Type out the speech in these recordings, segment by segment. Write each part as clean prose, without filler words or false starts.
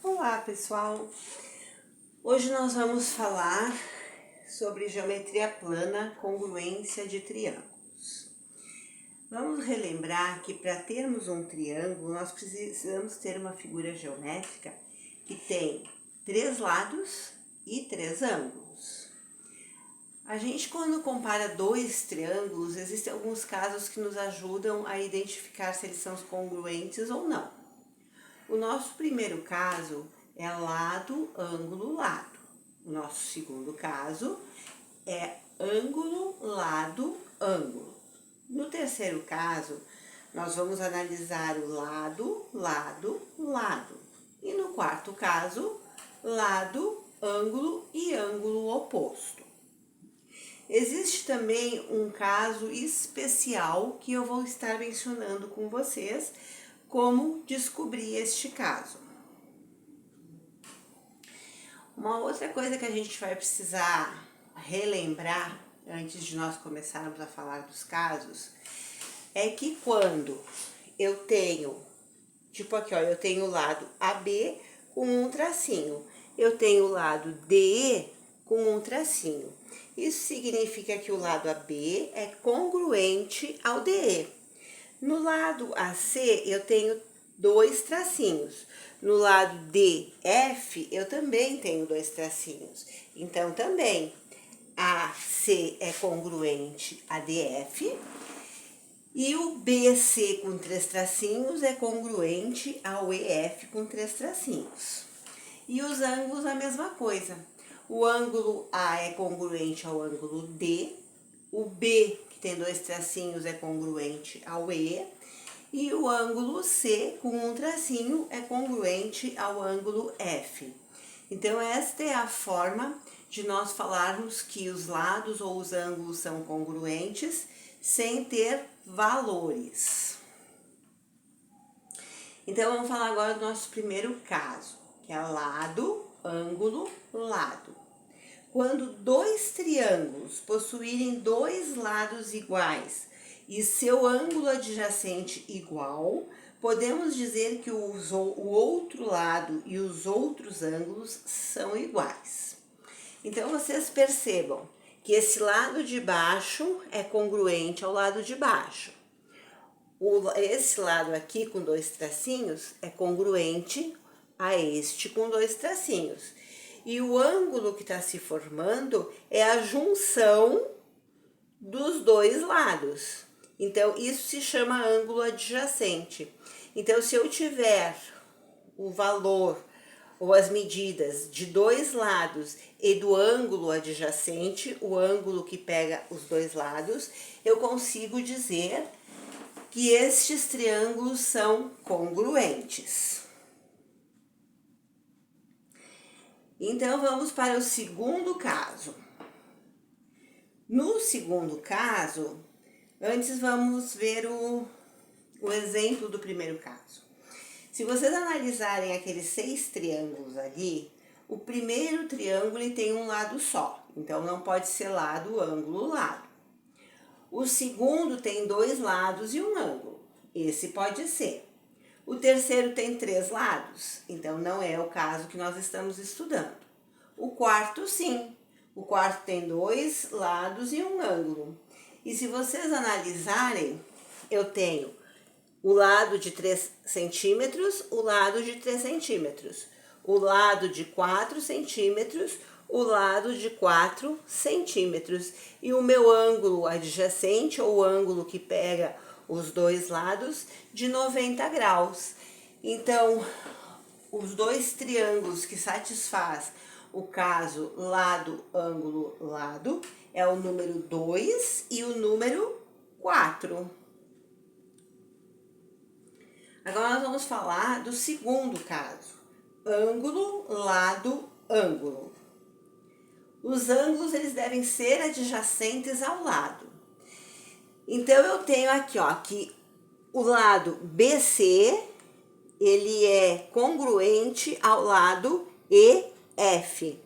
Olá pessoal, hoje nós vamos falar sobre geometria plana, congruência de triângulos. Vamos relembrar que para termos um triângulo nós precisamos ter uma figura geométrica que tem 3 lados e 3 ângulos. A gente, quando compara 2 triângulos, existem alguns casos que nos ajudam a identificar se eles são congruentes ou não. O nosso primeiro caso é lado, ângulo, lado. O nosso segundo caso é ângulo, lado, ângulo. No terceiro caso, nós vamos analisar o lado, lado, lado. E no quarto caso, lado, ângulo e ângulo oposto. Existe também um caso especial que eu vou estar mencionando com vocês, como descobrir este caso. Uma outra coisa que a gente vai precisar relembrar antes de nós começarmos a falar dos casos é que quando eu tenho, tipo aqui ó, eu tenho o lado AB com um tracinho, eu tenho o lado DE com um tracinho. Isso significa que o lado AB é congruente ao DE. No lado AC, eu tenho 2 tracinhos. No lado DF, eu também tenho 2 tracinhos. Então, também, AC é congruente a DF. E o BC com 3 tracinhos é congruente ao EF com 3 tracinhos. E os ângulos, a mesma coisa. O ângulo A é congruente ao ângulo D. O B, que tem 2 tracinhos, é congruente ao E, e o ângulo C, com um tracinho, é congruente ao ângulo F. Então, esta é a forma de nós falarmos que os lados ou os ângulos são congruentes sem ter valores. Então, vamos falar agora do nosso primeiro caso, que é lado, ângulo, lado. Quando 2 triângulos possuírem 2 lados iguais e seu ângulo adjacente igual, podemos dizer que o outro lado e os outros ângulos são iguais. Então, vocês percebam que esse lado de baixo é congruente ao lado de baixo. Esse lado aqui com 2 tracinhos é congruente a este com 2 tracinhos. E o ângulo que está se formando é a junção dos 2 lados. Então, isso se chama ângulo adjacente. Então, se eu tiver o valor ou as medidas de 2 lados e do ângulo adjacente, o ângulo que pega os 2 lados, eu consigo dizer que estes triângulos são congruentes. Então, vamos para o segundo caso. No segundo caso, antes vamos ver o exemplo do primeiro caso. Se vocês analisarem aqueles 6 triângulos ali, o primeiro triângulo ele tem um lado só, então não pode ser lado, ângulo, lado. O segundo tem 2 lados e um ângulo, esse pode ser. O terceiro tem 3 lados, então não é o caso que nós estamos estudando. O quarto, sim. O quarto tem 2 lados e um ângulo. E se vocês analisarem, eu tenho o lado de 3 centímetros, o lado de 3 centímetros, o lado de 4 centímetros, o lado de 4 centímetros. E o meu ângulo adjacente, ou o ângulo que pega os 2 lados, de 90 graus. Então, os 2 triângulos que satisfaz o caso lado, ângulo, lado, é o número 2 e o número 4. Agora nós vamos falar do segundo caso, ângulo, lado, ângulo. Os ângulos eles devem ser adjacentes ao lado. Então, eu tenho aqui, ó, que o lado BC, ele é congruente ao lado EF.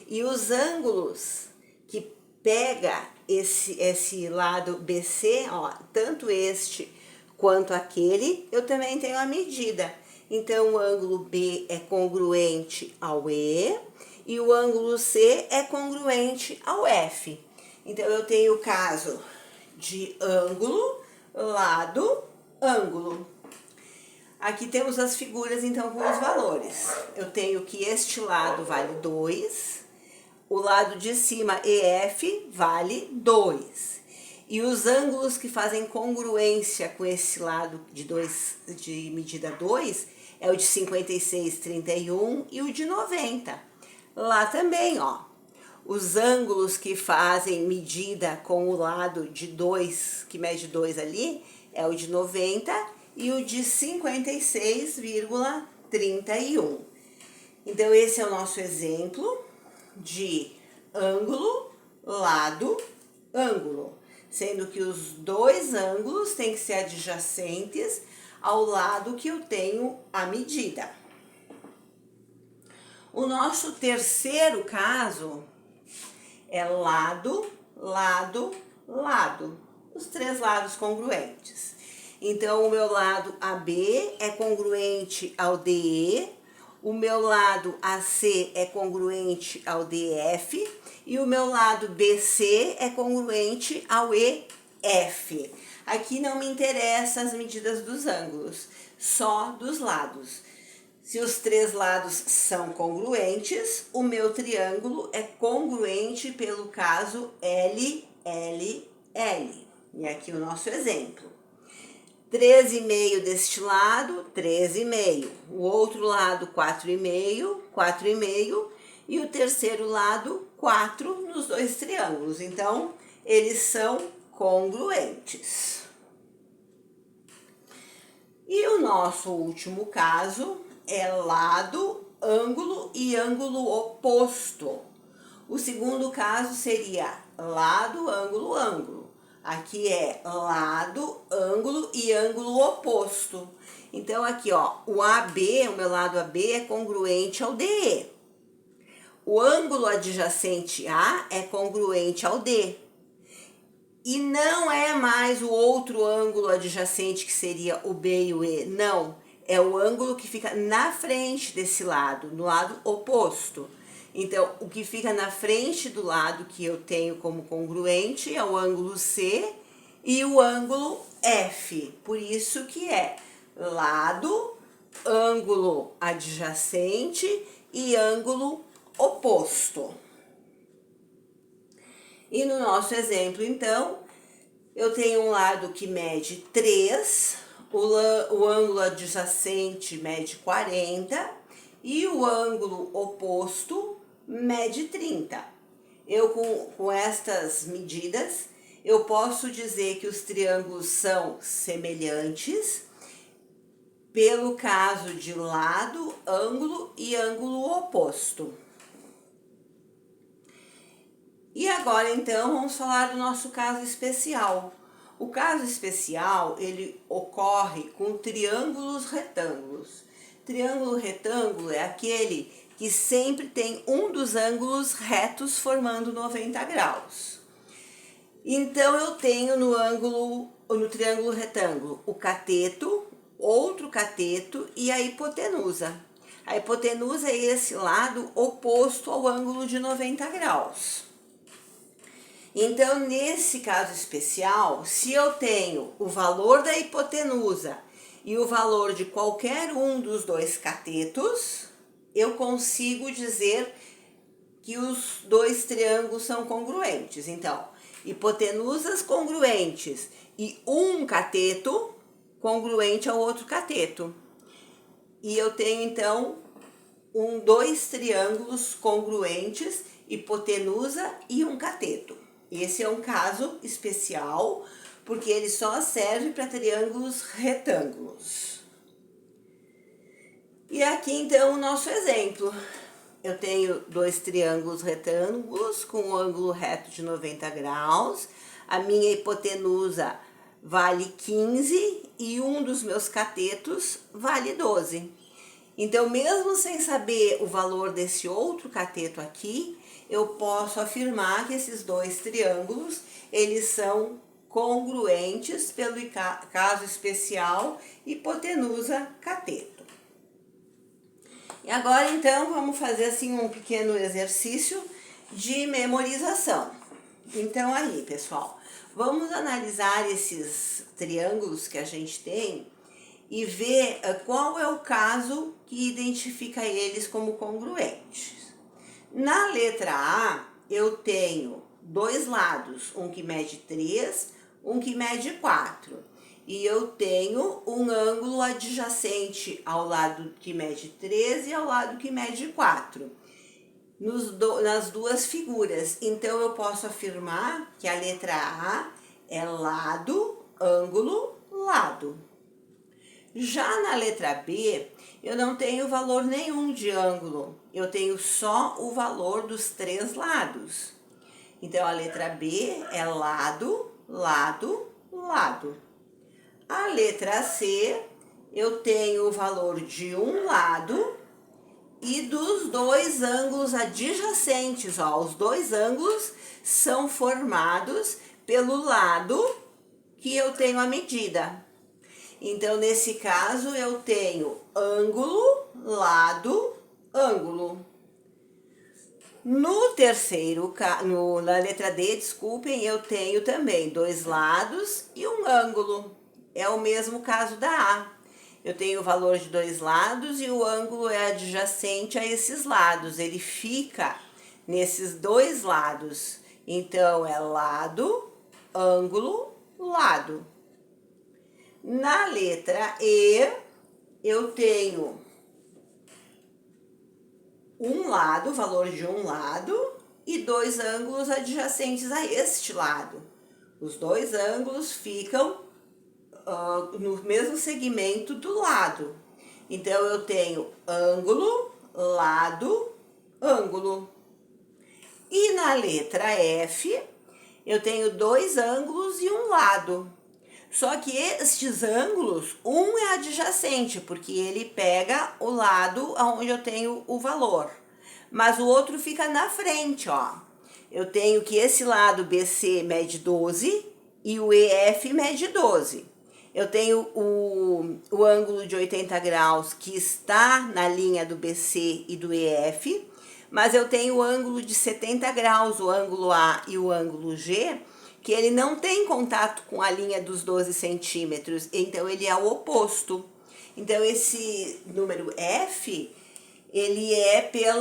E os ângulos que pega esse lado BC, ó, tanto este quanto aquele, eu também tenho a medida. Então, o ângulo B é congruente ao E e o ângulo C é congruente ao F. Então, eu tenho o caso de ângulo, lado, ângulo. Aqui temos as figuras, então, com os valores. Eu tenho que este lado vale 2, o lado de cima, EF, vale 2. E os ângulos que fazem congruência com esse lado de medida 2 é o de 56, 31 e o de 90. Lá também, ó, os ângulos que fazem medida com o lado de 2, que mede 2 ali, é o de 90 e o de 56,31. Então, esse é o nosso exemplo de ângulo, lado, ângulo. Sendo que os dois ângulos têm que ser adjacentes ao lado que eu tenho a medida. O nosso terceiro caso é lado, lado, lado. Os três lados congruentes. Então, o meu lado AB é congruente ao DE, o meu lado AC é congruente ao DF e o meu lado BC é congruente ao EF. Aqui não me interessam as medidas dos ângulos, só dos lados. Se os três lados são congruentes, o meu triângulo é congruente pelo caso L, L, L. E aqui o nosso exemplo. 13,5 deste lado, 13,5. O outro lado, 4,5, 4,5. E o terceiro lado, 4 nos dois triângulos. Então, eles são congruentes. E o nosso último caso é lado, ângulo e ângulo oposto. O segundo caso seria lado, ângulo, ângulo. Aqui é lado, ângulo e ângulo oposto. Então, aqui, ó, o AB, o meu lado AB é congruente ao DE. O ângulo adjacente A é congruente ao D. E não é mais o outro ângulo adjacente que seria o B e o E, não. É o ângulo que fica na frente desse lado, no lado oposto. Então, o que fica na frente do lado que eu tenho como congruente é o ângulo C e o ângulo F. Por isso que é lado, ângulo adjacente e ângulo oposto. E no nosso exemplo, então, eu tenho um lado que mede 3, o ângulo adjacente mede 40 e o ângulo oposto mede 30. Eu, com estas medidas, eu posso dizer que os triângulos são semelhantes pelo caso de lado, ângulo e ângulo oposto. E agora, então, vamos falar do nosso caso especial. O caso especial, ele ocorre com triângulos retângulos. Triângulo retângulo é aquele que sempre tem um dos ângulos retos formando 90 graus. Então, eu tenho no triângulo retângulo o cateto, outro cateto e a hipotenusa. A hipotenusa é esse lado oposto ao ângulo de 90 graus. Então, nesse caso especial, se eu tenho o valor da hipotenusa e o valor de qualquer um dos dois catetos, eu consigo dizer que os dois triângulos são congruentes. Então, hipotenusas congruentes e um cateto congruente ao outro cateto. E eu tenho, então, dois triângulos congruentes, hipotenusa e um cateto. Esse é um caso especial, porque ele só serve para triângulos retângulos. E aqui, então, o nosso exemplo. Eu tenho dois triângulos retângulos com um ângulo reto de 90 graus. A minha hipotenusa vale 15 e um dos meus catetos vale 12. Então, mesmo sem saber o valor desse outro cateto aqui, eu posso afirmar que esses dois triângulos, eles são congruentes pelo caso especial hipotenusa-cateto. E agora então vamos fazer assim um pequeno exercício de memorização. Então aí, pessoal, vamos analisar esses triângulos que a gente tem e ver qual é o caso que identifica eles como congruentes. Na letra A, eu tenho dois lados, um que mede 3, um que mede 4. E eu tenho um ângulo adjacente ao lado que mede 3 e ao lado que mede 4. Nas duas figuras. Então, eu posso afirmar que a letra A é lado, ângulo, lado. Já na letra B, eu não tenho valor nenhum de ângulo, eu tenho só o valor dos 3 lados. Então, a letra B é lado, lado, lado. A letra C, eu tenho o valor de um lado e dos dois ângulos adjacentes. Ó, os dois ângulos são formados pelo lado que eu tenho a medida. Então, nesse caso, eu tenho ângulo, lado, ângulo. No terceiro, na letra D, desculpem, eu tenho também dois lados e um ângulo. É o mesmo caso da A. Eu tenho o valor de dois lados e o ângulo é adjacente a esses lados. Ele fica nesses dois lados. Então, é lado, ângulo, lado. Na letra E, eu tenho um lado, valor de um lado, e dois ângulos adjacentes a este lado. Os dois ângulos ficam no mesmo segmento do lado. Então, eu tenho ângulo, lado, ângulo. E na letra F, eu tenho dois ângulos e um lado. Só que estes ângulos, um é adjacente, porque ele pega o lado onde eu tenho o valor. Mas o outro fica na frente, ó. Eu tenho que esse lado BC mede 12 e o EF mede 12. Eu tenho o ângulo de 80 graus que está na linha do BC e do EF, mas eu tenho o ângulo de 70 graus, o ângulo A e o ângulo G, que ele não tem contato com a linha dos 12 centímetros, então ele é o oposto. Então, esse número F, ele é pelo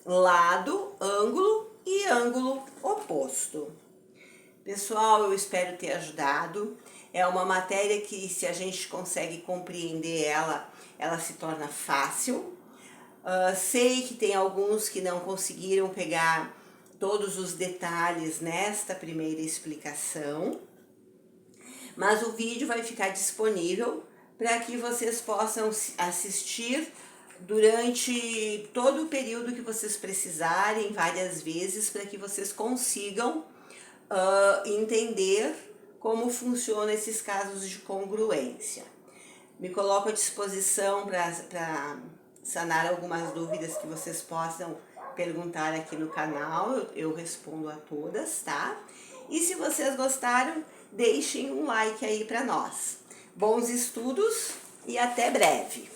lado, ângulo e ângulo oposto. Pessoal, eu espero ter ajudado. É uma matéria que, se a gente consegue compreender ela se torna fácil. Sei que tem alguns que não conseguiram pegar todos os detalhes nesta primeira explicação, mas o vídeo vai ficar disponível para que vocês possam assistir durante todo o período que vocês precisarem, várias vezes, para que vocês consigam entender como funcionam esses casos de congruência. Me coloco à disposição para sanar algumas dúvidas que vocês possam perguntar aqui no canal, eu respondo a todas, tá? E se vocês gostaram, deixem um like aí para nós. Bons estudos e até breve!